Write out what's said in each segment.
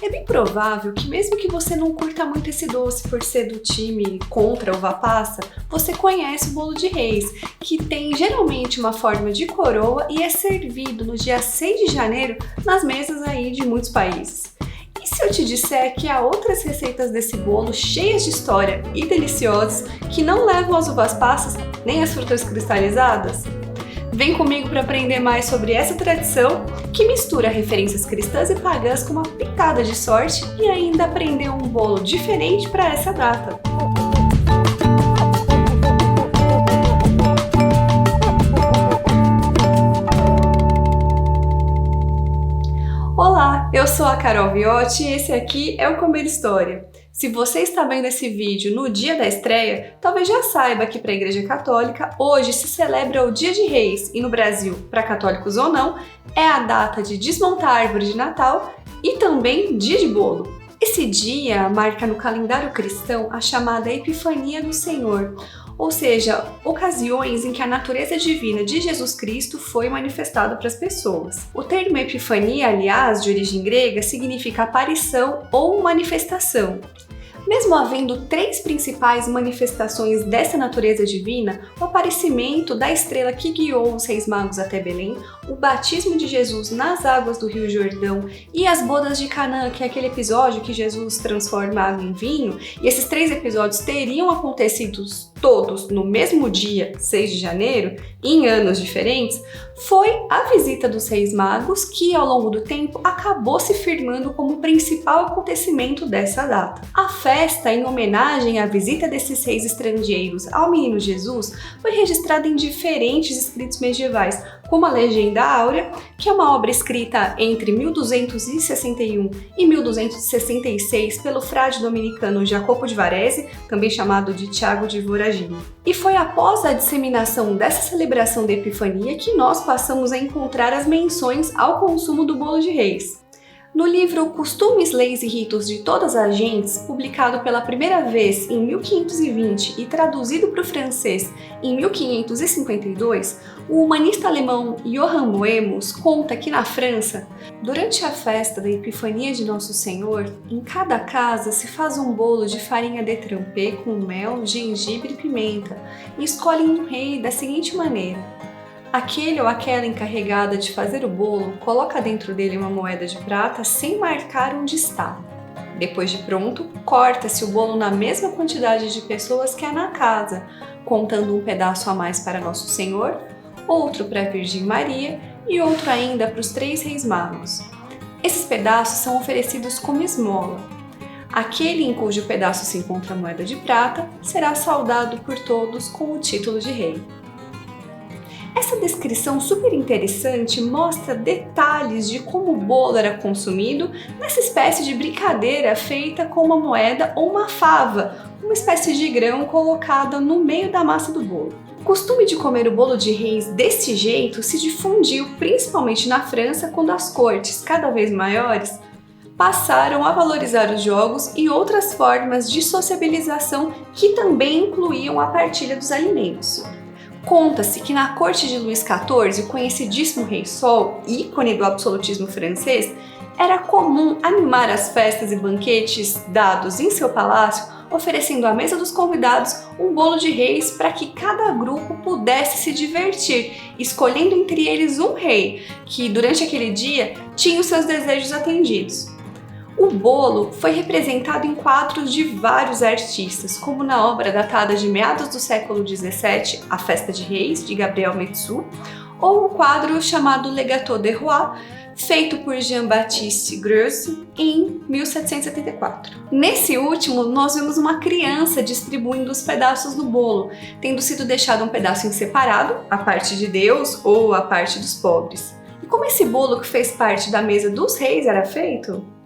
É bem provável que mesmo que você não curta muito esse doce por ser do time contra uva passa, você conhece o bolo de reis, que tem geralmente uma forma de coroa e é servido no dia 6 de janeiro nas mesas aí de muitos países. E se eu te disser que há outras receitas desse bolo cheias de história e deliciosas que não levam as uvas passas nem as frutas cristalizadas? Vem comigo para aprender mais sobre essa tradição que mistura referências cristãs e pagãs com uma pitada de sorte e ainda aprender um bolo diferente para essa data. Olá, eu sou a Carol Viotti e esse aqui é o Comer História. Se você está vendo esse vídeo no dia da estreia, talvez já saiba que para a Igreja Católica hoje se celebra o Dia de Reis e no Brasil, para católicos ou não, é a data de desmontar a árvore de Natal e também dia de bolo. Esse dia marca no calendário cristão a chamada Epifania do Senhor, ou seja, ocasiões em que a natureza divina de Jesus Cristo foi manifestada para as pessoas. O termo epifania, aliás, de origem grega, significa aparição ou manifestação. Mesmo havendo três principais manifestações dessa natureza divina, o aparecimento da estrela que guiou os reis magos até Belém, o batismo de Jesus nas águas do Rio Jordão e as bodas de Canaã, que é aquele episódio que Jesus transforma água em vinho, e esses três episódios teriam acontecido todos no mesmo dia, 6 de janeiro, em anos diferentes, foi a visita dos Reis Magos que, ao longo do tempo, acabou se firmando como o principal acontecimento dessa data. A festa, em homenagem à visita desses reis estrangeiros ao menino Jesus, foi registrada em diferentes escritos medievais, como a Legenda Áurea, que é uma obra escrita entre 1261 e 1266 pelo frade dominicano Jacopo de Varese, também chamado de Tiago de Voragine. E foi após a disseminação dessa celebração da Epifania que nós passamos a encontrar as menções ao consumo do bolo de reis. No livro Costumes, Leis e Ritos de Todas as Gentes, publicado pela primeira vez em 1520 e traduzido para o francês em 1552, o humanista alemão Johann Boemus conta que na França, durante a festa da Epifania de Nosso Senhor, em cada casa se faz um bolo de farinha de trempé com mel, gengibre e pimenta e escolhem um rei da seguinte maneira: aquele ou aquela encarregada de fazer o bolo coloca dentro dele uma moeda de prata sem marcar onde está. Depois de pronto, corta-se o bolo na mesma quantidade de pessoas que há na casa, contando um pedaço a mais para Nosso Senhor, outro para a Virgem Maria e outro ainda para os 3 Reis Magos. Esses pedaços são oferecidos como esmola. Aquele em cujo pedaço se encontra a moeda de prata será saudado por todos com o título de rei. Essa descrição super interessante mostra detalhes de como o bolo era consumido nessa espécie de brincadeira feita com uma moeda ou uma fava, uma espécie de grão colocada no meio da massa do bolo. O costume de comer o bolo de reis desse jeito se difundiu principalmente na França quando as cortes, cada vez maiores, passaram a valorizar os jogos e outras formas de sociabilização que também incluíam a partilha dos alimentos. Conta-se que na corte de Luís XIV, o conhecidíssimo Rei Sol, ícone do absolutismo francês, era comum animar as festas e banquetes dados em seu palácio, oferecendo à mesa dos convidados um bolo de reis para que cada grupo pudesse se divertir, escolhendo entre eles um rei, que durante aquele dia tinha os seus desejos atendidos. O bolo foi representado em quadros de vários artistas, como na obra datada de meados do século XVII, A Festa de Reis, de Gabriel Metsu, ou o quadro chamado Le Gâteau de Roi, feito por Jean-Baptiste Greuze em 1774. Nesse último, nós vemos uma criança distribuindo os pedaços do bolo, tendo sido deixado um pedaço em separado, a parte de Deus ou a parte dos pobres. E como esse bolo que fez parte da mesa dos reis era feito?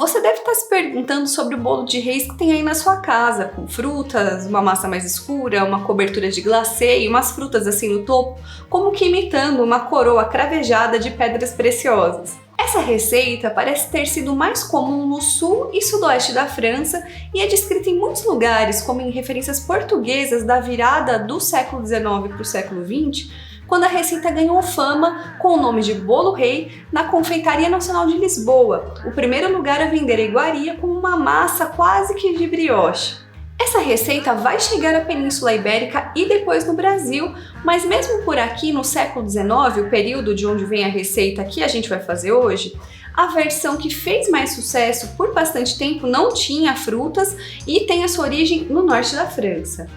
Você deve estar se perguntando sobre o bolo de reis que tem aí na sua casa, com frutas, uma massa mais escura, uma cobertura de glacê e umas frutas assim no topo, como que imitando uma coroa cravejada de pedras preciosas. Essa receita parece ter sido mais comum no sul e sudoeste da França e é descrita em muitos lugares, como em referências portuguesas da virada do século XIX para o século XX, quando a receita ganhou fama com o nome de Bolo Rei na Confeitaria Nacional de Lisboa, o primeiro lugar a vender a iguaria com uma massa quase que de brioche. Essa receita vai chegar à Península Ibérica e depois no Brasil, mas mesmo por aqui no século XIX, o período de onde vem a receita que a gente vai fazer hoje, a versão que fez mais sucesso por bastante tempo não tinha frutas e tem a sua origem no norte da França.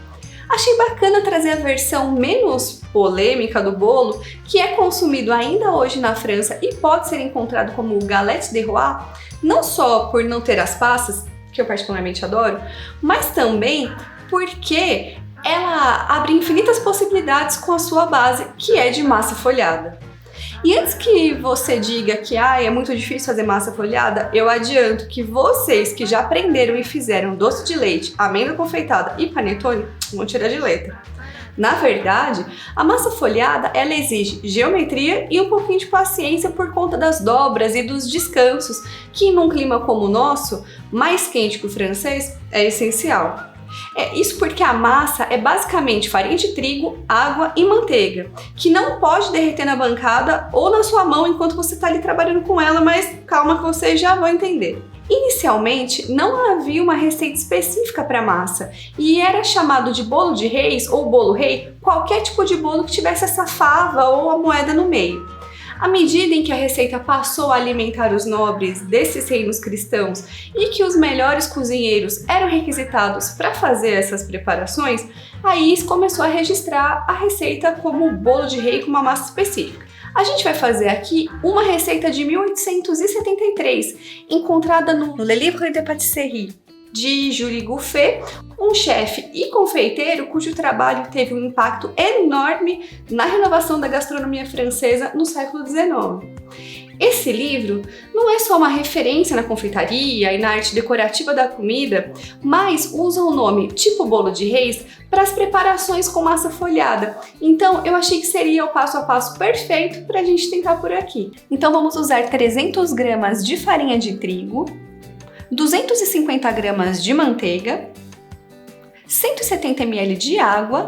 Achei bacana trazer a versão menos polêmica do bolo, que é consumido ainda hoje na França e pode ser encontrado como galette de roi, não só por não ter as passas, que eu particularmente adoro, mas também porque ela abre infinitas possibilidades com a sua base, que é de massa folhada. E antes que você diga que é muito difícil fazer massa folhada, eu adianto que vocês que já aprenderam e fizeram doce de leite, amêndoa confeitada e panetone, vão tirar de letra. Na verdade, a massa folhada ela exige geometria e um pouquinho de paciência por conta das dobras e dos descansos, que num clima como o nosso, mais quente que o francês, é essencial. Isso porque a massa é basicamente farinha de trigo, água e manteiga, que não pode derreter na bancada ou na sua mão enquanto você está ali trabalhando com ela, mas calma que vocês já vão entender. Inicialmente, não havia uma receita específica para massa e era chamado de bolo de reis ou bolo rei qualquer tipo de bolo que tivesse essa fava ou a moeda no meio. À medida em que a receita passou a alimentar os nobres desses reinos cristãos e que os melhores cozinheiros eram requisitados para fazer essas preparações, aí começou a registrar a receita como bolo de rei com uma massa específica. A gente vai fazer aqui uma receita de 1873, encontrada no Le Livre de Pâtisserie, de Jules Gouffet, um chefe e confeiteiro cujo trabalho teve um impacto enorme na renovação da gastronomia francesa no século XIX. Esse livro não é só uma referência na confeitaria e na arte decorativa da comida, mas usa o nome tipo bolo de reis para as preparações com massa folhada. Então eu achei que seria o passo a passo perfeito para a gente tentar por aqui. Então vamos usar 300 gramas de farinha de trigo, 250 gramas de manteiga, 170 ml de água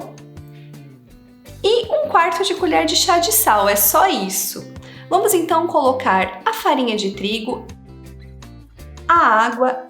e 1/4 de colher de chá de sal, é só isso. Vamos então colocar a farinha de trigo, a água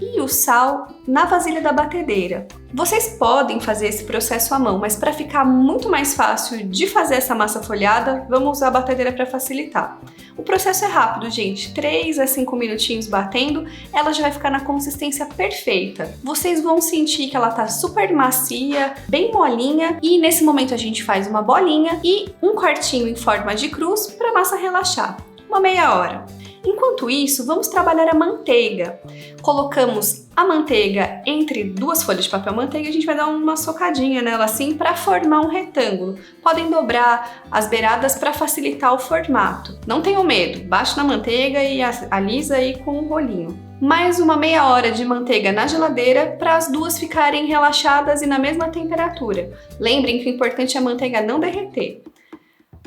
e o sal na vasilha da batedeira. Vocês podem fazer esse processo à mão, mas para ficar muito mais fácil de fazer essa massa folhada, vamos usar a batedeira para facilitar. O processo é rápido, gente, 3 a 5 minutinhos batendo, ela já vai ficar na consistência perfeita. Vocês vão sentir que ela tá super macia, bem molinha, e nesse momento a gente faz uma bolinha e um quartinho em forma de cruz para a massa relaxar, uma meia hora. Enquanto isso, vamos trabalhar a manteiga. Colocamos a manteiga entre 2 folhas de papel manteiga e a gente vai dar uma socadinha nela assim para formar um retângulo. Podem dobrar as beiradas para facilitar o formato. Não tenham medo, bate na manteiga e alisa aí com o rolinho. Mais uma meia hora de manteiga na geladeira para as duas ficarem relaxadas e na mesma temperatura. Lembrem que o importante é a manteiga não derreter.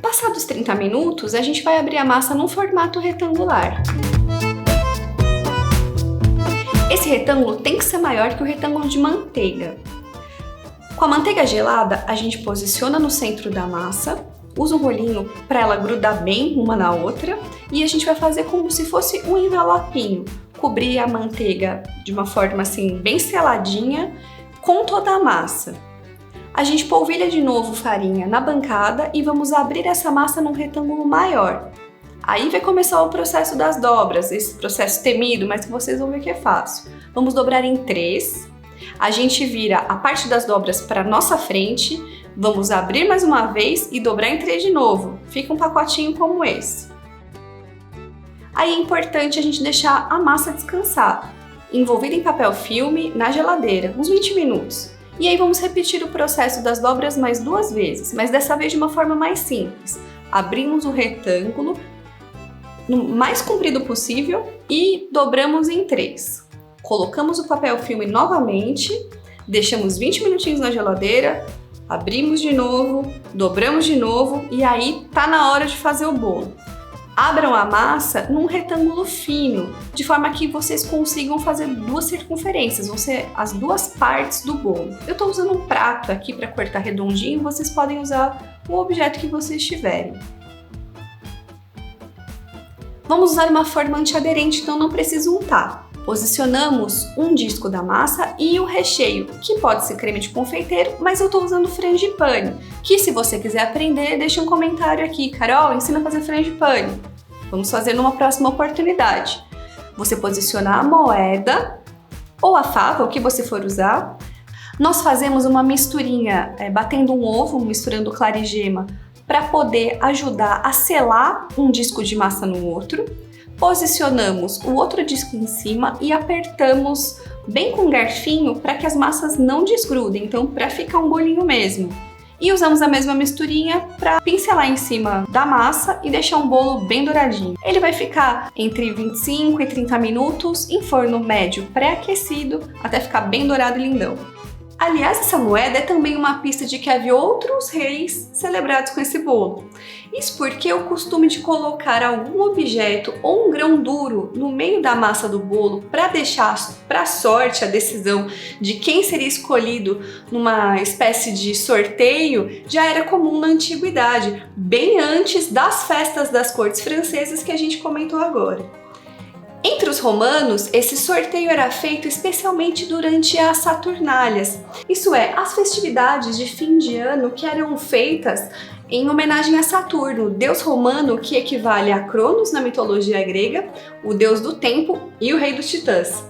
Passados 30 minutos, a gente vai abrir a massa num formato retangular. Esse retângulo tem que ser maior que o retângulo de manteiga. Com a manteiga gelada, a gente posiciona no centro da massa, usa um rolinho para ela grudar bem uma na outra e a gente vai fazer como se fosse um envelopinho. Cobrir a manteiga de uma forma assim bem seladinha com toda a massa. A gente polvilha de novo farinha na bancada e vamos abrir essa massa num retângulo maior. Aí vai começar o processo das dobras, esse processo temido, mas que vocês vão ver que é fácil. Vamos dobrar em 3. A gente vira a parte das dobras para nossa frente, vamos abrir mais uma vez e dobrar em 3 de novo. Fica um pacotinho como esse. Aí é importante a gente deixar a massa descansar, envolvida em papel filme na geladeira, uns 20 minutos. E aí vamos repetir o processo das dobras mais 2 vezes, mas dessa vez de uma forma mais simples. Abrimos o retângulo no mais comprido possível e dobramos em 3. Colocamos o papel filme novamente, deixamos 20 minutinhos na geladeira, abrimos de novo, dobramos de novo e aí tá na hora de fazer o bolo. Abram a massa num retângulo fino, de forma que vocês consigam fazer 2 circunferências, vão ser as 2 partes do bolo. Eu estou usando um prato aqui para cortar redondinho, vocês podem usar o objeto que vocês tiverem. Vamos usar uma forma antiaderente, então não precisa untar. Posicionamos um disco da massa e o recheio, que pode ser creme de confeiteiro, mas eu estou usando frangipane, que se você quiser aprender, deixa um comentário aqui. Carol, ensina a fazer frangipane. Vamos fazer numa próxima oportunidade. Você posiciona a moeda ou a fava, o que você for usar. Nós fazemos uma misturinha, batendo um ovo, misturando clara e gema, para poder ajudar a selar um disco de massa no outro. Posicionamos o outro disco em cima e apertamos bem com um garfinho para que as massas não desgrudem, então para ficar um bolinho mesmo. E usamos a mesma misturinha para pincelar em cima da massa e deixar um bolo bem douradinho. Ele vai ficar entre 25 e 30 minutos em forno médio pré-aquecido até ficar bem dourado e lindão. Aliás, essa moeda é também uma pista de que havia outros reis celebrados com esse bolo. Isso porque o costume de colocar algum objeto ou um grão duro no meio da massa do bolo para deixar para a sorte a decisão de quem seria escolhido numa espécie de sorteio já era comum na antiguidade, bem antes das festas das cortes francesas que a gente comentou agora. Entre os romanos, esse sorteio era feito especialmente durante as Saturnálias, isso é, as festividades de fim de ano que eram feitas em homenagem a Saturno, deus romano que equivale a Cronos na mitologia grega, o deus do tempo e o rei dos titãs.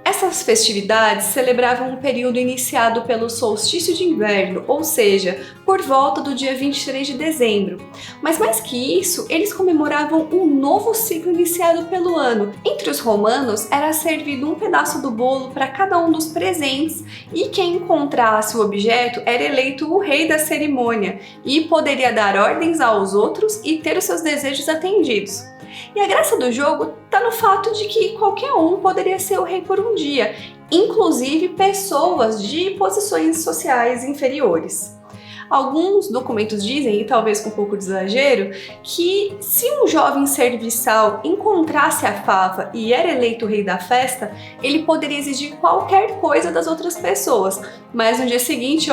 Essas festividades celebravam um período iniciado pelo solstício de inverno, ou seja, por volta do dia 23 de dezembro. Mas mais que isso, eles comemoravam um novo ciclo iniciado pelo ano. Entre os romanos, era servido um pedaço do bolo para cada um dos presentes e quem encontrasse o objeto era eleito o rei da cerimônia e poderia dar ordens aos outros e ter os seus desejos atendidos. E a graça do jogo está no fato de que qualquer um poderia ser o rei por um dia, inclusive pessoas de posições sociais inferiores. Alguns documentos dizem, e talvez com um pouco de exagero, que se um jovem serviçal encontrasse a fava e era eleito o rei da festa, ele poderia exigir qualquer coisa das outras pessoas, mas no dia seguinte,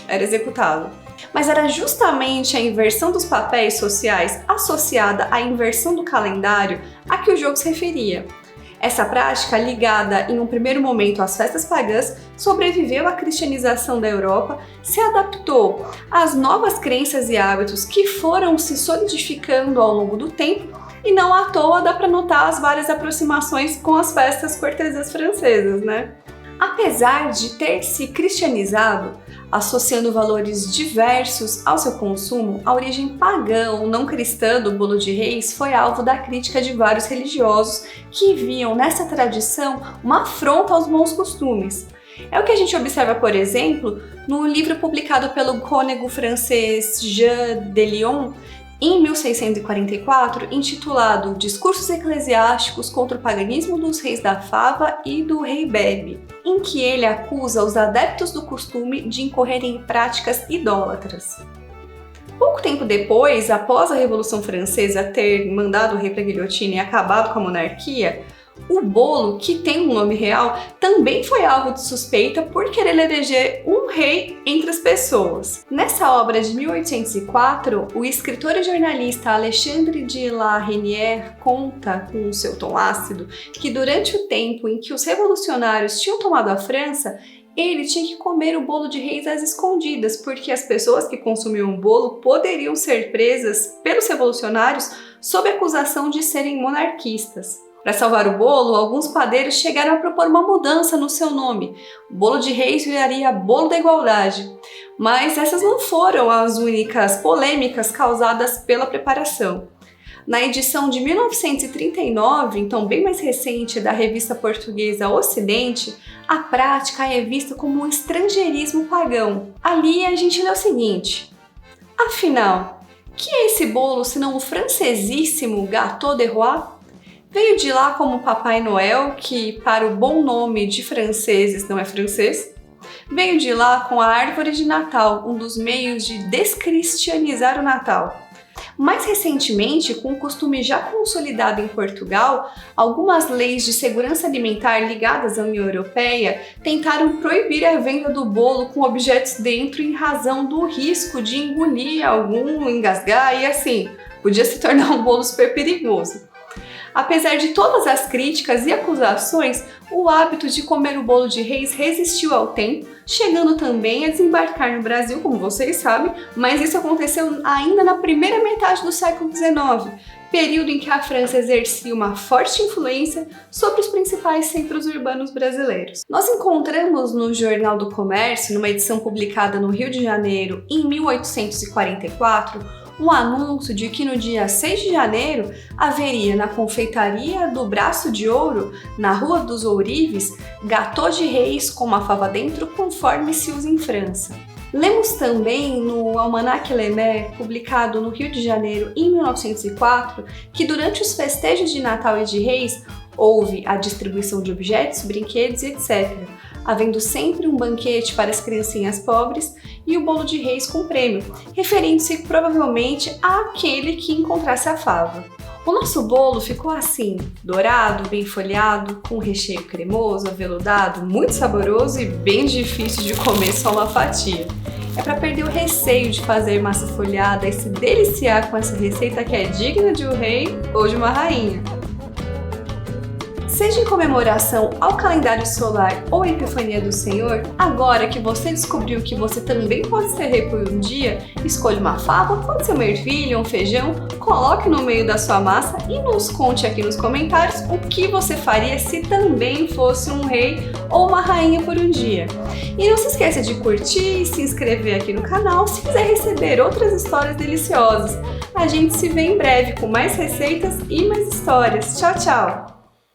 era executado. Mas era justamente a inversão dos papéis sociais associada à inversão do calendário a que o jogo se referia. Essa prática, ligada em um primeiro momento às festas pagãs, sobreviveu à cristianização da Europa, se adaptou às novas crenças e hábitos que foram se solidificando ao longo do tempo e não à toa dá para notar as várias aproximações com as festas cortesãs francesas, né? Apesar de ter se cristianizado, associando valores diversos ao seu consumo, a origem pagã ou não cristã do bolo de reis foi alvo da crítica de vários religiosos que viam nessa tradição uma afronta aos bons costumes. É o que a gente observa, por exemplo, no livro publicado pelo cônego francês Jean de Lyon, em 1644, intitulado Discursos Eclesiásticos contra o Paganismo dos Reis da Fava e do Rei Bebe, em que ele acusa os adeptos do costume de incorrerem em práticas idólatras. Pouco tempo depois, após a Revolução Francesa ter mandado o rei para a guilhotina e acabado com a monarquia, o bolo, que tem um nome real, também foi alvo de suspeita por querer eleger um rei entre as pessoas. Nessa obra de 1804, o escritor e jornalista Alexandre de La Reynière conta, com o seu tom ácido, que durante o tempo em que os revolucionários tinham tomado a França, ele tinha que comer o bolo de reis às escondidas, porque as pessoas que consumiam o bolo poderiam ser presas pelos revolucionários sob acusação de serem monarquistas. Para salvar o bolo, alguns padeiros chegaram a propor uma mudança no seu nome. O bolo de reis viraria bolo da igualdade. Mas essas não foram as únicas polêmicas causadas pela preparação. Na edição de 1939, então bem mais recente, da revista portuguesa Ocidente, a prática é vista como um estrangeirismo pagão. Ali a gente lê o seguinte: afinal, que é esse bolo senão o francesíssimo Gâteau de Roi? Veio de lá como Papai Noel, que para o bom nome de franceses não é francês. Veio de lá com a árvore de Natal, um dos meios de descristianizar o Natal. Mais recentemente, com o costume já consolidado em Portugal, algumas leis de segurança alimentar ligadas à União Europeia tentaram proibir a venda do bolo com objetos dentro em razão do risco de engolir algum, engasgar e assim, podia se tornar um bolo super perigoso. Apesar de todas as críticas e acusações, o hábito de comer o bolo de reis resistiu ao tempo, chegando também a desembarcar no Brasil, como vocês sabem, mas isso aconteceu ainda na primeira metade do século XIX, período em que a França exercia uma forte influência sobre os principais centros urbanos brasileiros. Nós encontramos no Jornal do Comércio, numa edição publicada no Rio de Janeiro em 1844, um anúncio de que no dia 6 de janeiro haveria na confeitaria do Braço de Ouro, na Rua dos Ourives, gâteau de reis com uma fava dentro, conforme se usa em França. Lemos também no Almanach Lemaire, publicado no Rio de Janeiro em 1904, que durante os festejos de Natal e de Reis houve a distribuição de objetos, brinquedos e etc., havendo sempre um banquete para as criancinhas pobres e o bolo de reis com prêmio, referindo-se provavelmente àquele que encontrasse a fava. O nosso bolo ficou assim, dourado, bem folhado, com recheio cremoso, aveludado, muito saboroso e bem difícil de comer só uma fatia. É para perder o receio de fazer massa folhada e se deliciar com essa receita que é digna de um rei ou de uma rainha. Seja em comemoração ao calendário solar ou a Epifania do Senhor, agora que você descobriu que você também pode ser rei por um dia, escolha uma fava, pode ser uma ervilha, um feijão, coloque no meio da sua massa e nos conte aqui nos comentários o que você faria se também fosse um rei ou uma rainha por um dia. E não se esqueça de curtir e se inscrever aqui no canal se quiser receber outras histórias deliciosas. A gente se vê em breve com mais receitas e mais histórias. Tchau, tchau!